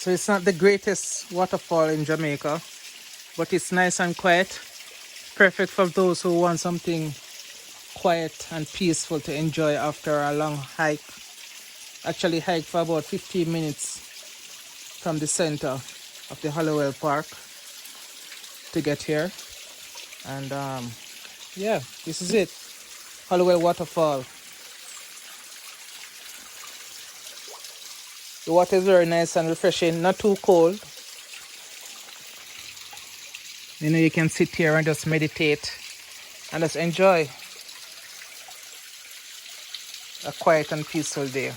So it's not the greatest waterfall in Jamaica, but it's nice and quiet. Perfect for those who want something quiet and peaceful to enjoy after a long hike. Actually hike for about 15 minutes from the center of the Hollowell Park to get here. And yeah, this is it. Hollowell Waterfall. The water is very nice and refreshing, not too cold. You know, you can sit here and just meditate and just enjoy a quiet and peaceful day.